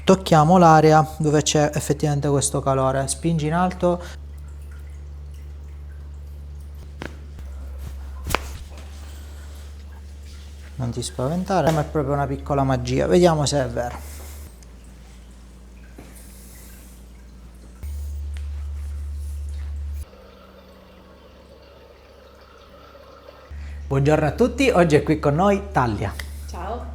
tocchiamo l'area dove c'è effettivamente questo calore, spingi in alto, non ti spaventare, ma è proprio una piccola magia, vediamo se è vero. Buongiorno a tutti, oggi è qui con noi Taglia. Ciao.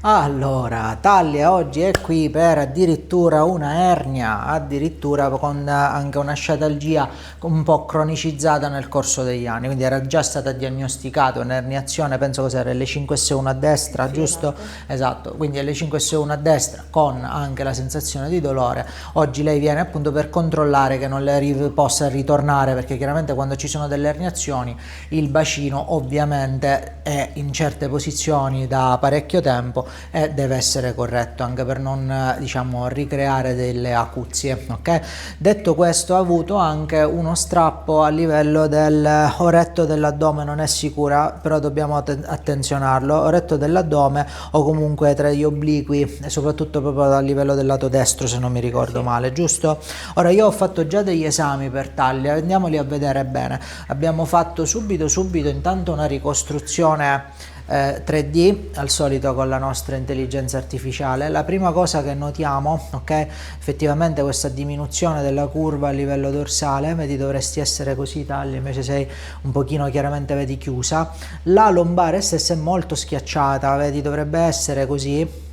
Allora, Taglia oggi è qui per addirittura una ernia, addirittura con anche una sciatalgia un po' cronicizzata nel corso degli anni, quindi era già stata diagnosticata un'erniazione, penso cos'era, L5S1 a destra, Sì, giusto? esatto. Esatto, quindi L5S1 a destra con anche la sensazione di dolore. Oggi lei viene appunto per controllare che non le possa ritornare, perché chiaramente quando ci sono delle erniazioni il bacino ovviamente è in certe posizioni da parecchio tempo e deve essere corretto anche per non diciamo ricreare delle acuzie, ok? Detto questo, ha avuto anche uno strappo a livello del oretto dell'addome, non è sicura, però dobbiamo attenzionarlo, oretto dell'addome o comunque tra gli obliqui e soprattutto proprio a livello del lato destro, se non mi ricordo male, giusto? Ora io ho fatto già degli esami per Taglia, andiamoli a vedere bene. Abbiamo fatto subito intanto una ricostruzione 3D al solito con la nostra intelligenza artificiale. La prima cosa che notiamo, ok, effettivamente questa diminuzione della curva a livello dorsale, vedi dovresti essere così Taglia, invece sei un pochino chiaramente vedi chiusa. La lombare stessa è molto schiacciata, vedi dovrebbe essere così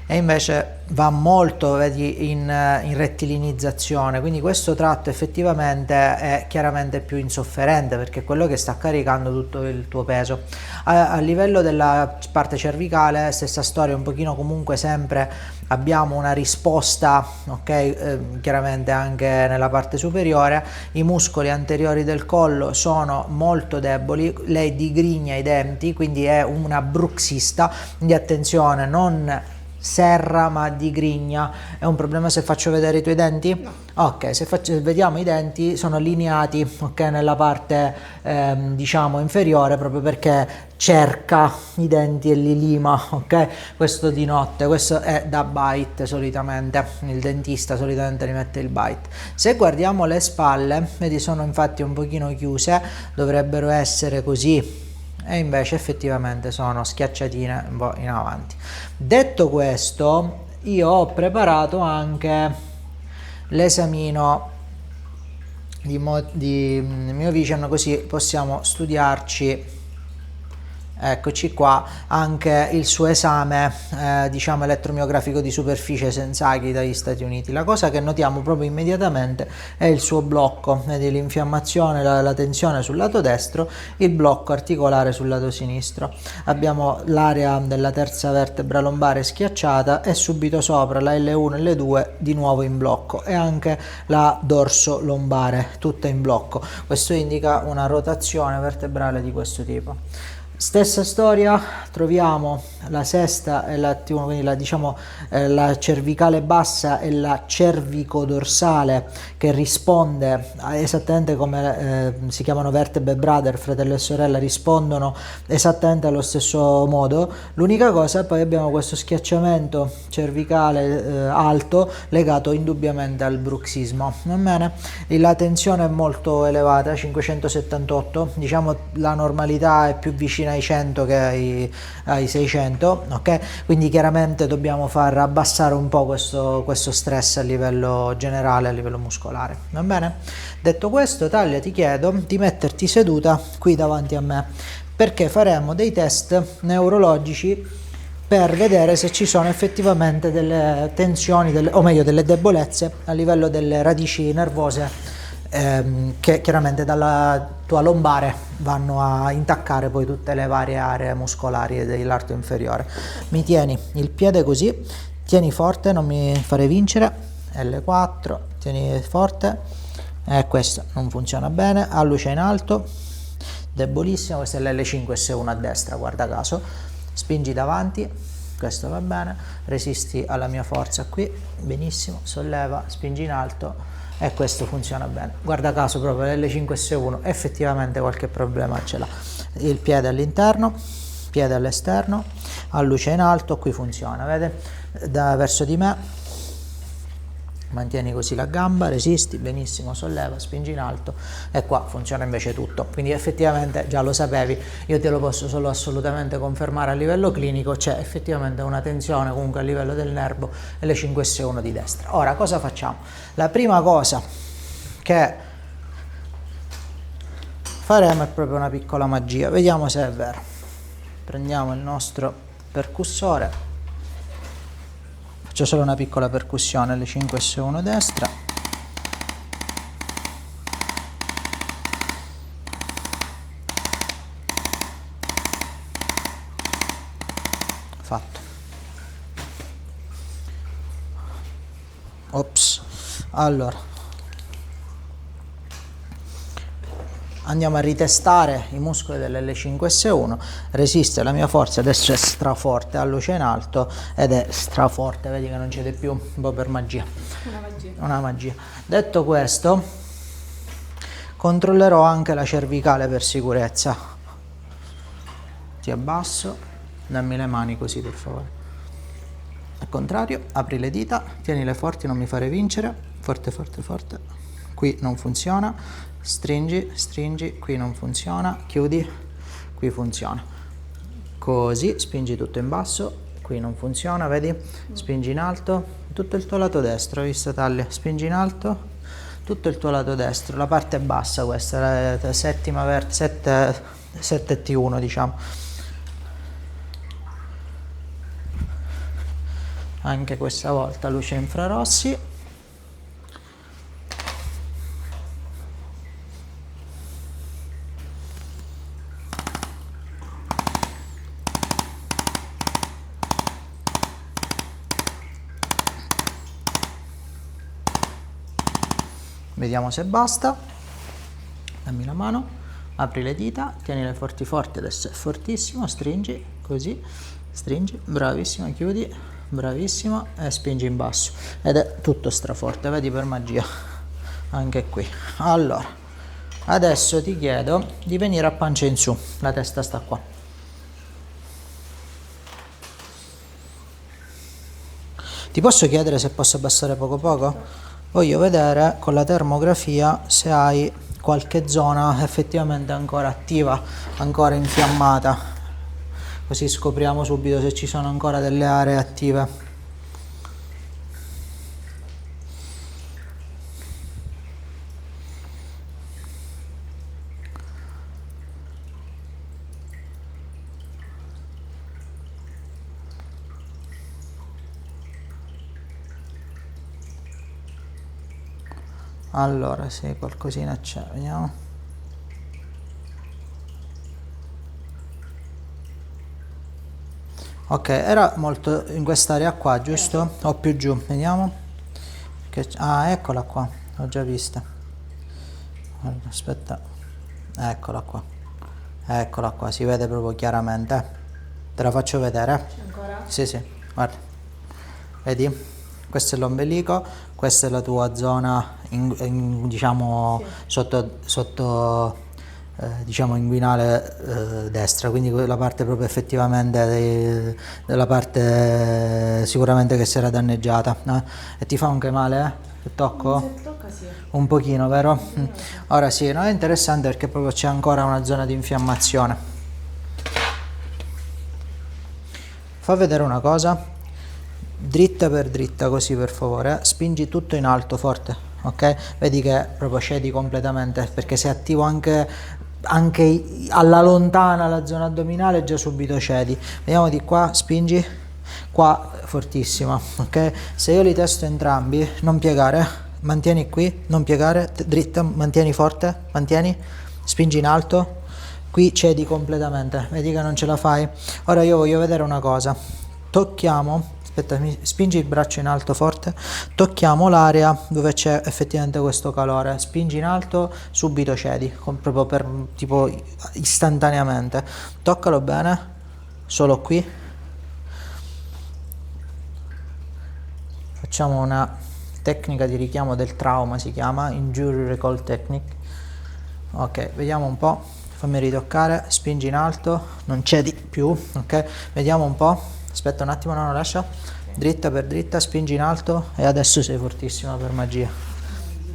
e invece va molto vedi in rettilinizzazione, quindi questo tratto effettivamente è chiaramente più insofferente perché è quello che sta caricando tutto il tuo peso. A livello della parte cervicale stessa storia, un pochino comunque sempre abbiamo una risposta, ok, chiaramente anche nella parte superiore. I muscoli anteriori del collo sono molto deboli, lei digrigna i denti, quindi è una bruxista, quindi attenzione, non serra ma digrigna. È un problema se faccio vedere i tuoi denti? No. Ok, se vediamo i denti sono allineati, ok, nella parte diciamo inferiore, proprio perché cerca i denti e li lima, ok? Questo di notte, questo è da bite solitamente, il dentista solitamente li mette il bite. Se guardiamo le spalle, vedi sono infatti un pochino chiuse, dovrebbero essere così e invece effettivamente sono schiacciatine un po' in avanti. Detto questo, io ho preparato anche l'esamino di Mio Vision, così possiamo studiarci. Eccoci qua, anche il suo esame diciamo elettromiografico di superficie Sensaki dagli Stati Uniti. La cosa che notiamo proprio immediatamente è il suo blocco, vedi l'infiammazione, la tensione sul lato destro, il blocco articolare sul lato sinistro. Abbiamo l'area della terza vertebra lombare schiacciata e subito sopra la L1 e L2 di nuovo in blocco e anche la dorso lombare tutta in blocco. Questo indica una rotazione vertebrale di questo tipo. Stessa storia, troviamo la sesta e la T1, quindi diciamo, la cervicale bassa e la cervicodorsale che risponde esattamente come si chiamano vertebre brother, fratello e sorella, rispondono esattamente allo stesso modo. L'unica cosa, poi abbiamo questo schiacciamento cervicale alto legato indubbiamente al bruxismo. Va bene? La tensione è molto elevata, 578, diciamo la normalità è più vicina ai 100 che ai 600, ok? Quindi chiaramente dobbiamo far abbassare un po' questo stress a livello generale, a livello muscolare, va bene? Detto questo, Taglia, ti chiedo di metterti seduta qui davanti a me, perché faremo dei test neurologici per vedere se ci sono effettivamente delle tensioni, o meglio delle debolezze a livello delle radici nervose che chiaramente dalla tua lombare vanno a intaccare poi tutte le varie aree muscolari dell'arto inferiore. Mi tieni il piede così, tieni forte, non mi fare vincere, L4, tieni forte, questo non funziona bene, a luce in alto, debolissimo, questo è l'L5 S1 a destra, guarda caso, spingi davanti, questo va bene, resisti alla mia forza qui, benissimo, solleva, spingi in alto, e questo funziona bene. Guarda caso proprio l'L5S1 effettivamente qualche problema ce l'ha. Il piede all'interno, piede all'esterno, a luce in alto, qui funziona, vede? Verso di me, mantieni così la gamba, resisti, benissimo, solleva, spingi in alto e qua funziona invece tutto. Quindi effettivamente già lo sapevi, io te lo posso solo assolutamente confermare a livello clinico, c'è effettivamente una tensione comunque a livello del nervo L5S1 di destra. Ora cosa facciamo? La prima cosa che faremo è proprio una piccola magia, vediamo se è vero. Prendiamo il nostro percussore, faccio solo una piccola percussione, L5S1 destra, fatto. Ops, allora andiamo a ritestare i muscoli dell'L5S1, resiste la mia forza, adesso è straforte, a luce in alto ed è straforte, vedi che non cede più, un po' per magia. Una magia. Detto questo, controllerò anche la cervicale per sicurezza. Ti abbasso, dammi le mani così per favore. Al contrario, apri le dita, tienile forti, non mi fare vincere, forte forte forte, qui non funziona. Stringi, stringi, qui non funziona, chiudi, qui funziona. Così, spingi tutto in basso, qui non funziona, vedi? Spingi in alto, tutto il tuo lato destro, visto taglia, spingi in alto, tutto il tuo lato destro, la parte bassa questa, la settima, 7T1 diciamo. Anche questa volta luce infrarossi. Vediamo se basta, dammi la mano, apri le dita, tienile forti forti, adesso è fortissimo, stringi, così, stringi, bravissimo, chiudi, bravissimo e spingi in basso ed è tutto straforte, vedi per magia, anche qui. Allora, adesso ti chiedo di venire a pancia in su, la testa sta qua. Ti posso chiedere se posso abbassare poco poco? Voglio vedere con la termografia se hai qualche zona effettivamente ancora attiva, ancora infiammata, così scopriamo subito se ci sono ancora delle aree attive. Allora, sì, qualcosina c'è, vediamo. Ok, era molto in quest'area qua, giusto? O più giù, vediamo. Ah, eccola qua, l'ho già vista. Allora, aspetta, eccola qua, si vede proprio chiaramente. Te la faccio vedere? Ancora? Sì, sì, guarda. Vedi? Questo è l'ombelico, questa è la tua zona, diciamo, sì, sotto diciamo inguinale destra, quindi quella parte proprio effettivamente della parte sicuramente che si era danneggiata. E ti fa anche male? Che tocco? Se tocca sì. Un pochino, vero? Ora sì, no, è interessante perché proprio c'è ancora una zona di infiammazione. Fa vedere una cosa. Dritta per dritta così per favore, spingi tutto in alto forte, ok? Vedi che proprio scedi completamente perché se attivo anche alla lontana la zona addominale già subito cedi. Vediamo di qua, spingi qua fortissima, ok? Se io li testo entrambi, non piegare, mantieni qui, non piegare, dritta, mantieni forte, mantieni, spingi in alto, qui cedi completamente, vedi che non ce la fai. Ora io voglio vedere una cosa, tocchiamo. Aspetta, spingi il braccio in alto forte, tocchiamo l'area dove c'è effettivamente questo calore, spingi in alto, subito cedi, proprio per tipo istantaneamente, toccalo bene, solo qui, facciamo una tecnica di richiamo del trauma, si chiama Injury Recall Technique. Ok, vediamo un po', fammi ritoccare, spingi in alto, non cedi più, ok, vediamo un po', aspetta un attimo, no, lascia, dritta per dritta, spingi in alto e adesso sei fortissima per magia,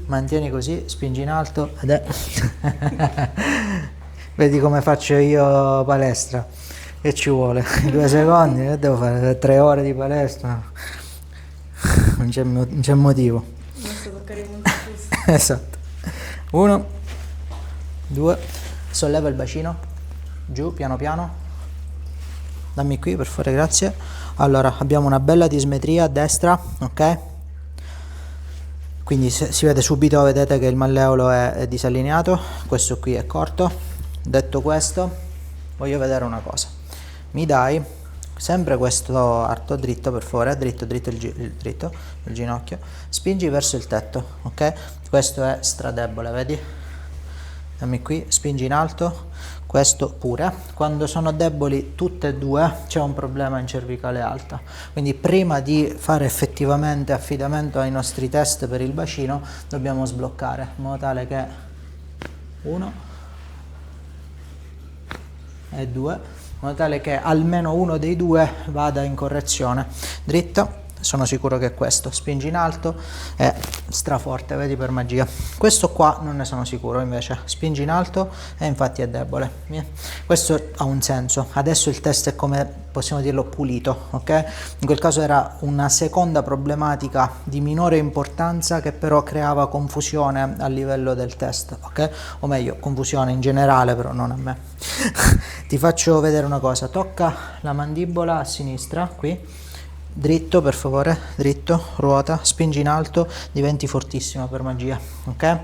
mantieni così, spingi in alto ed è vedi come faccio io palestra, che ci vuole, 2 secondi, devo fare 3 ore di palestra, non c'è motivo. Basta toccare i punti giusti. Esatto. 1, 2, solleva il bacino, giù piano piano, dammi qui per favore, grazie. Allora abbiamo una bella dismetria a destra, ok? Quindi si vede subito, vedete che il malleolo è disallineato, questo qui è corto. Detto questo, voglio vedere una cosa, mi dai sempre questo arto dritto per favore, dritto il ginocchio, spingi verso il tetto, ok? Questo è stradebole, vedi? Dammi qui, spingi in alto, questo pure. Quando sono deboli tutte e due c'è un problema in cervicale alta, quindi prima di fare effettivamente affidamento ai nostri test per il bacino dobbiamo sbloccare in modo tale che 1 e 2, in modo tale che almeno uno dei due vada in correzione. Dritto, sono sicuro che è questo, spingi in alto e straforte, vedi, per magia. Questo qua non ne sono sicuro, invece spingi in alto e infatti è debole. Questo ha un senso. Adesso il test è, come possiamo dirlo, pulito, ok? In quel caso era una seconda problematica di minore importanza che però creava confusione a livello del test, ok? O meglio, confusione in generale, però non a me. Ti faccio vedere una cosa, tocca la mandibola a sinistra, qui. Dritto per favore, dritto, ruota, spingi in alto, diventi fortissima per magia, ok?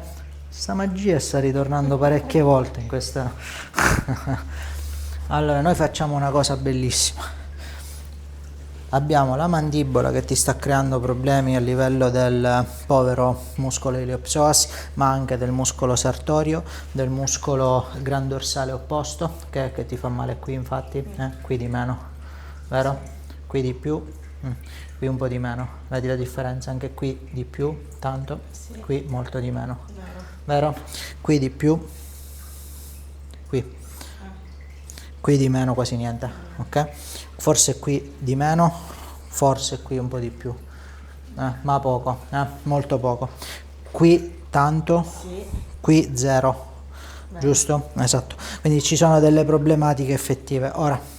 Sta magia sta ritornando parecchie volte in questa... Allora, noi facciamo una cosa bellissima. Abbiamo la mandibola che ti sta creando problemi a livello del povero muscolo iliopsoas, ma anche del muscolo sartorio, del muscolo grandorsale opposto, che ti fa male qui, infatti, qui di meno, vero? Qui di più. Qui un po' di meno, vedi la differenza? Anche qui di più, tanto, sì. Qui molto di meno, vero? Qui di più, qui di meno, quasi niente, ok? Forse qui di meno, forse qui un po' di più, ma poco, molto poco. Qui tanto, sì. Qui zero, giusto? Esatto, quindi ci sono delle problematiche effettive. Ora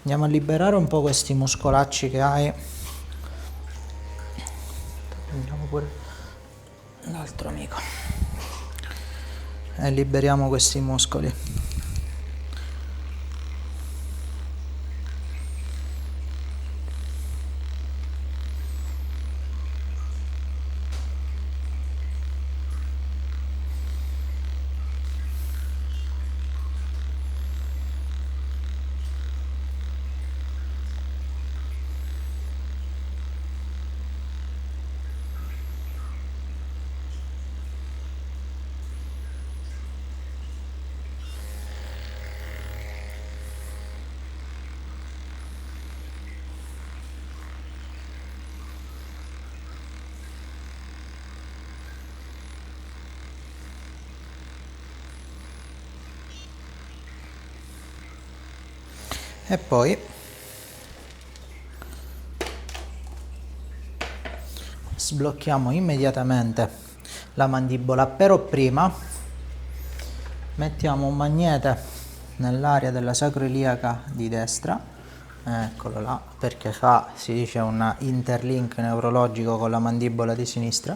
andiamo a liberare un po' questi muscolacci che hai. Prendiamo pure l'altro amico e liberiamo questi muscoli. E poi sblocchiamo immediatamente la mandibola, però prima mettiamo un magnete nell'area della sacroiliaca di destra, eccolo là, perché fa, si dice, un interlink neurologico con la mandibola di sinistra,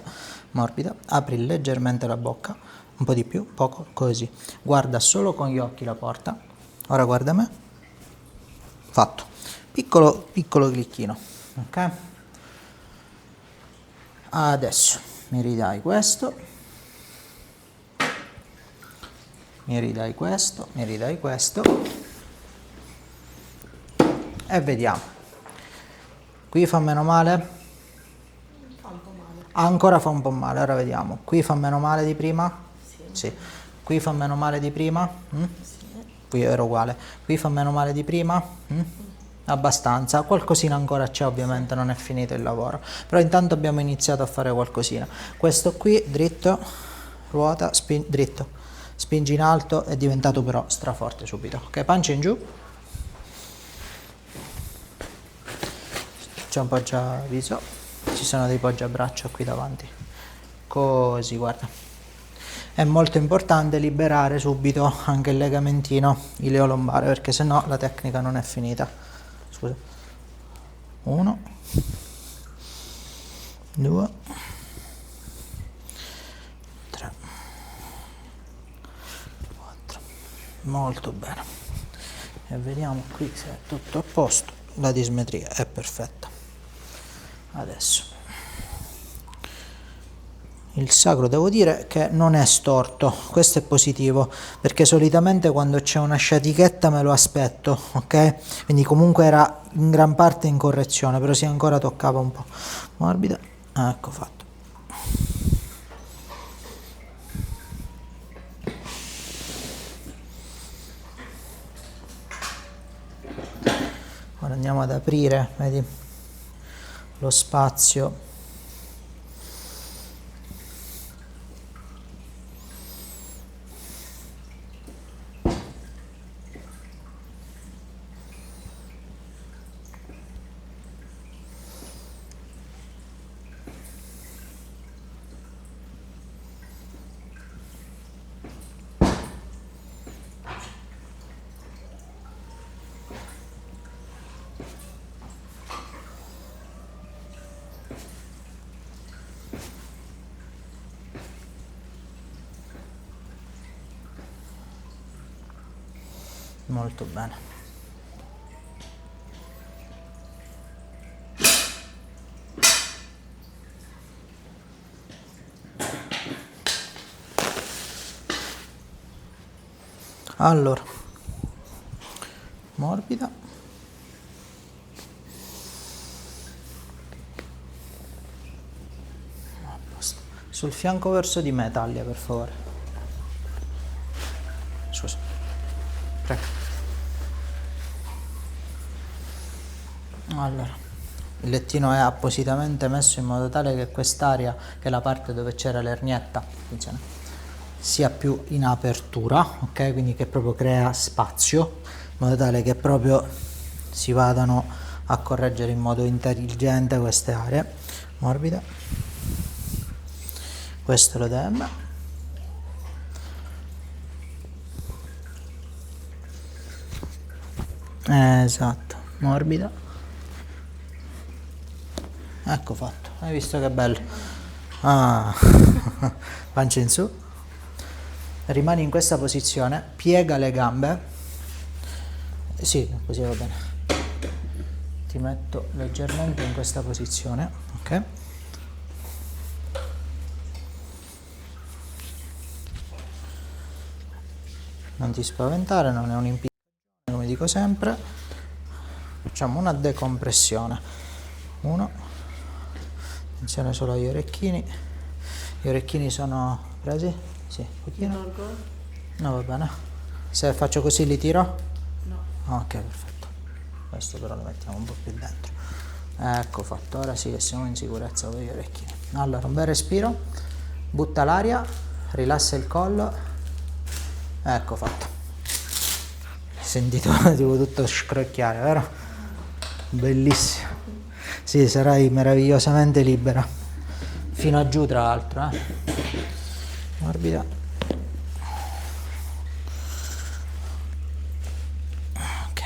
morbida. Apri leggermente la bocca, un po' di più, poco, così. Guarda solo con gli occhi la porta, ora guarda me. Fatto, piccolo clicchino, ok? Adesso mi ridai questo, mi ridai questo e vediamo. Qui fa meno male? Fa un po' male. Ancora fa un po' male, ora vediamo. Qui fa meno male di prima? Sì. Sì. Qui fa meno male di prima? Sì. Qui era uguale. Qui fa meno male di prima? abbastanza, qualcosina ancora c'è, ovviamente non è finito il lavoro, però intanto abbiamo iniziato a fare qualcosina. Questo qui dritto, ruota, dritto, spingi in alto, è diventato però straforte subito. Ok, pancia in giù, c'è un poggiaviso, ci sono dei poggiabraccio qui davanti, così, guarda. È molto importante liberare subito anche il legamentino ileolombare, perché sennò la tecnica non è finita. Scusa. 1, 2, 3, 4. Molto bene. E vediamo qui se è tutto a posto. La dismetria è perfetta. Adesso il sacro devo dire che non è storto, questo è positivo, perché solitamente quando c'è una sciatichetta me lo aspetto, ok? Quindi comunque era in gran parte in correzione, però si ancora toccava un po' morbida. Ecco fatto. Ora andiamo ad aprire, vedi, lo spazio. Molto bene. Allora, morbida. Sul fianco verso di me, taglia per favore. Scusa. Prego. Allora, il lettino è appositamente messo in modo tale che quest'area, che è la parte dove c'era l'ernietta, attenzione, sia più in apertura, ok? Quindi che proprio crea spazio, in modo tale che proprio si vadano a correggere in modo intelligente queste aree. Morbida. Questo è l'edema. Esatto, morbida. Ecco fatto, hai visto che bello? Ah, pancia in su, rimani in questa posizione, piega le gambe, sì, così va bene, ti metto leggermente in questa posizione, ok? Non ti spaventare, non è un'impiccagione, come dico sempre, facciamo una decompressione, 1, attenzione solo agli orecchini. Gli orecchini sono presi? Sì, un pochino. No, va bene. Se faccio così li tiro? No. Ok, perfetto. Questo però lo mettiamo un po' più dentro. Ecco fatto, ora sì che siamo in sicurezza con gli orecchini. Allora, un bel respiro, butta l'aria, rilassa il collo. Ecco fatto. Sentito tipo tutto scrocchiare, vero? Bellissimo. Sì, sarai meravigliosamente libera. Fino a giù, tra l'altro, morbida. Ok.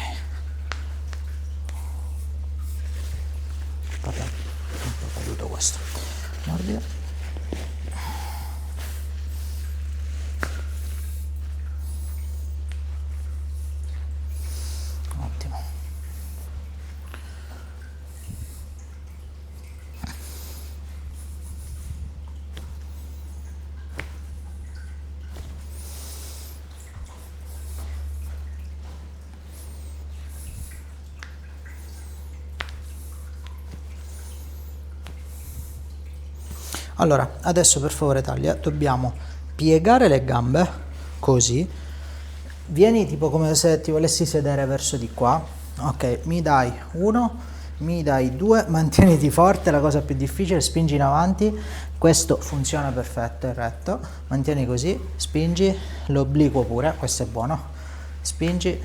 Vabbè, un po' caduto questo. Morbida. Ottimo. Allora, adesso per favore taglia, dobbiamo piegare le gambe, così, vieni tipo come se ti volessi sedere verso di qua, Ok, mi dai 1, mi dai 2, mantieniti forte, la cosa più difficile, spingi in avanti, questo funziona perfetto, è retto, mantieni così, spingi, l'obliquo pure, questo è buono, spingi,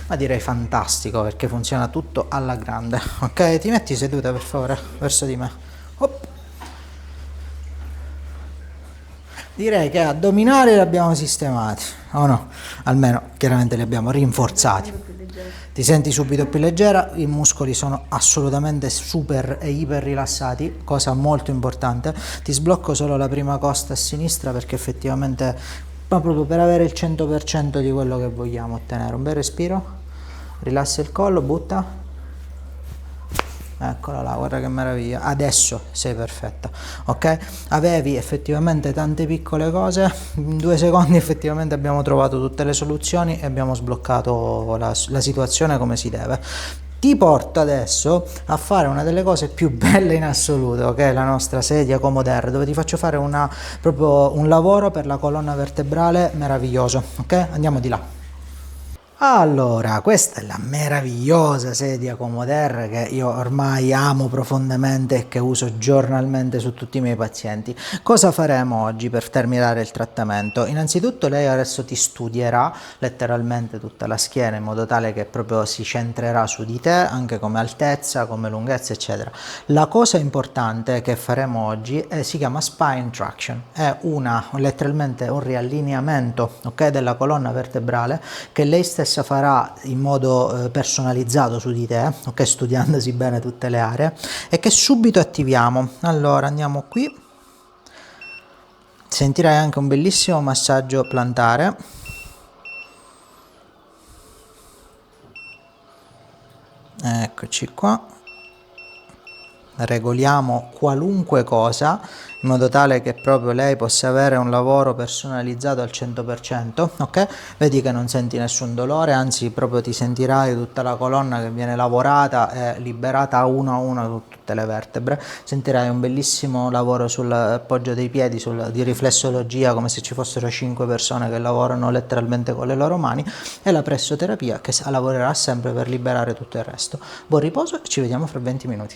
ma direi fantastico perché funziona tutto alla grande. Ok, ti metti seduta per favore, verso di me. Op. Direi che addominali li abbiamo sistemati, o no? Almeno chiaramente li abbiamo rinforzati. Più leggero. Ti senti subito più leggera, i muscoli sono assolutamente super e iper rilassati, cosa molto importante. Ti sblocco solo la prima costa a sinistra perché effettivamente, ma proprio per avere il 100% di quello che vogliamo ottenere. Un bel respiro, rilassa il collo, butta. Eccola là, guarda che meraviglia. Adesso sei perfetta, ok? Avevi effettivamente tante piccole cose, in 2 secondi effettivamente abbiamo trovato tutte le soluzioni e abbiamo sbloccato la situazione come si deve. Ti porto adesso a fare una delle cose più belle in assoluto, ok? La nostra sedia Comoder, dove ti faccio fare proprio un lavoro per la colonna vertebrale meraviglioso, ok? Andiamo di là. Allora, questa è la meravigliosa sedia Comoder che io ormai amo profondamente e che uso giornalmente su tutti i miei pazienti. Cosa faremo oggi per terminare il trattamento? Innanzitutto lei adesso ti studierà letteralmente tutta la schiena in modo tale che proprio si centrerà su di te, anche come altezza, come lunghezza, eccetera. La cosa importante che faremo oggi si chiama spine traction, è letteralmente un riallineamento, ok, della colonna vertebrale che lei stessa farà in modo personalizzato su di te, ok, studiandosi bene tutte le aree e che subito attiviamo. Allora andiamo qui, sentirai anche un bellissimo massaggio plantare. Eccoci qua, regoliamo qualunque cosa in modo tale che proprio lei possa avere un lavoro personalizzato al 100%, ok? Vedi che non senti nessun dolore, anzi proprio ti sentirai tutta la colonna che viene lavorata e liberata a uno su tutte le vertebre, sentirai un bellissimo lavoro sull'appoggio dei piedi, di riflessologia, come se ci fossero 5 persone che lavorano letteralmente con le loro mani, e la pressoterapia che lavorerà sempre per liberare tutto il resto. Buon riposo e ci vediamo fra 20 minuti.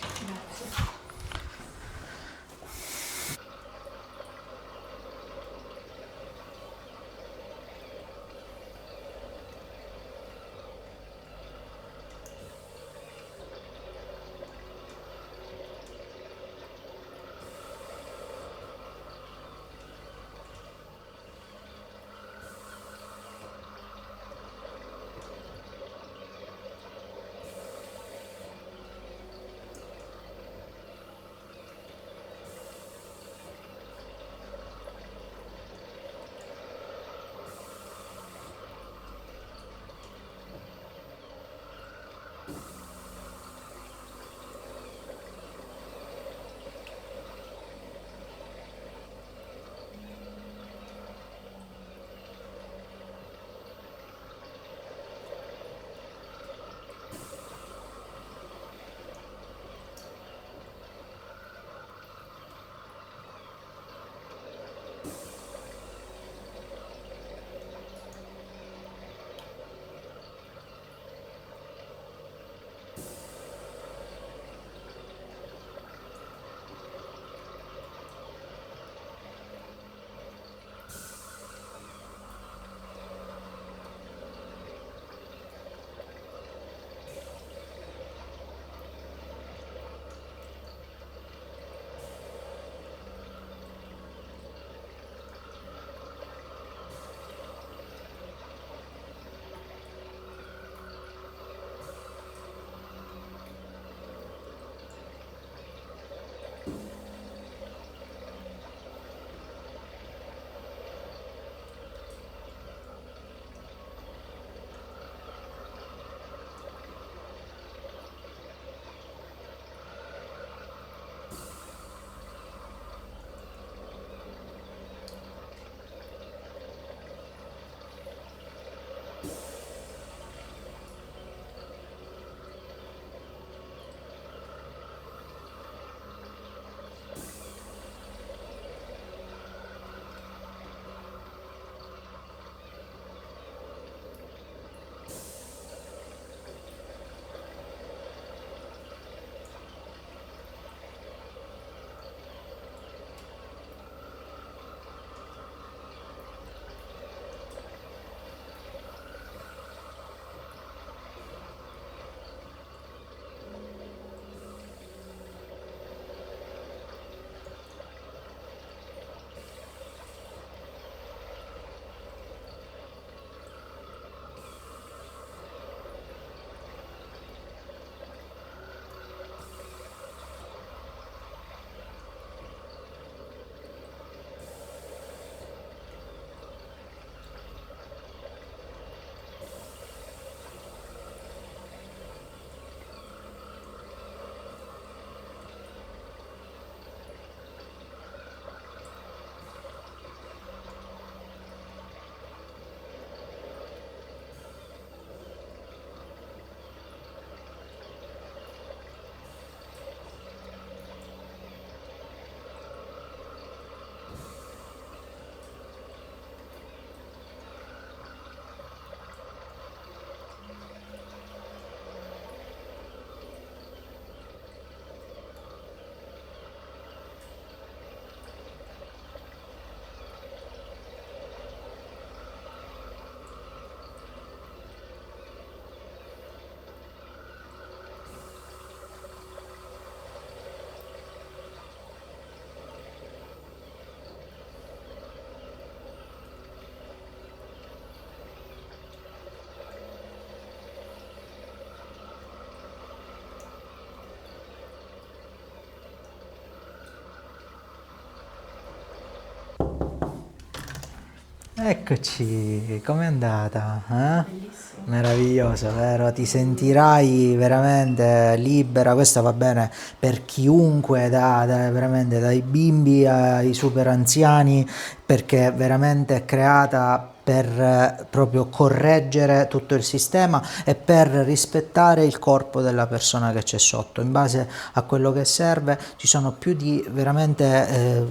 Eccoci, com'è andata? Eh? Bellissimo. Meraviglioso, vero? Ti sentirai veramente libera. Questa va bene per chiunque, veramente dai bimbi ai super anziani, perché veramente è creata per proprio correggere tutto il sistema e per rispettare il corpo della persona che c'è sotto. In base a quello che serve, ci sono più di veramente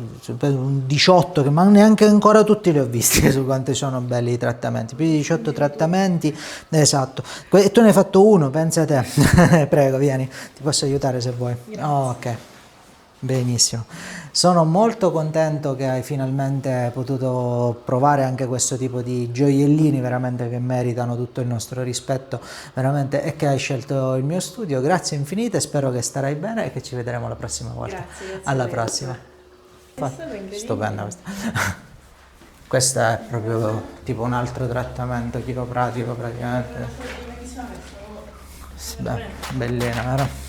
18, ma neanche ancora tutti li ho visti su quanti sono belli i trattamenti. Più di 18 trattamenti, esatto. E tu ne hai fatto uno, pensa te. Prego, vieni, ti posso aiutare se vuoi. Oh, ok. Benissimo, sono molto contento che hai finalmente potuto provare anche questo tipo di gioiellini veramente che meritano tutto il nostro rispetto veramente, e che hai scelto il mio studio. Grazie infinite, spero che starai bene e che ci vedremo la prossima volta. Grazie Alla a te. prossima. Sono incredibili. Stupenda questa. Questo è proprio tipo un altro trattamento chiropratico praticamente. Bellina, vero?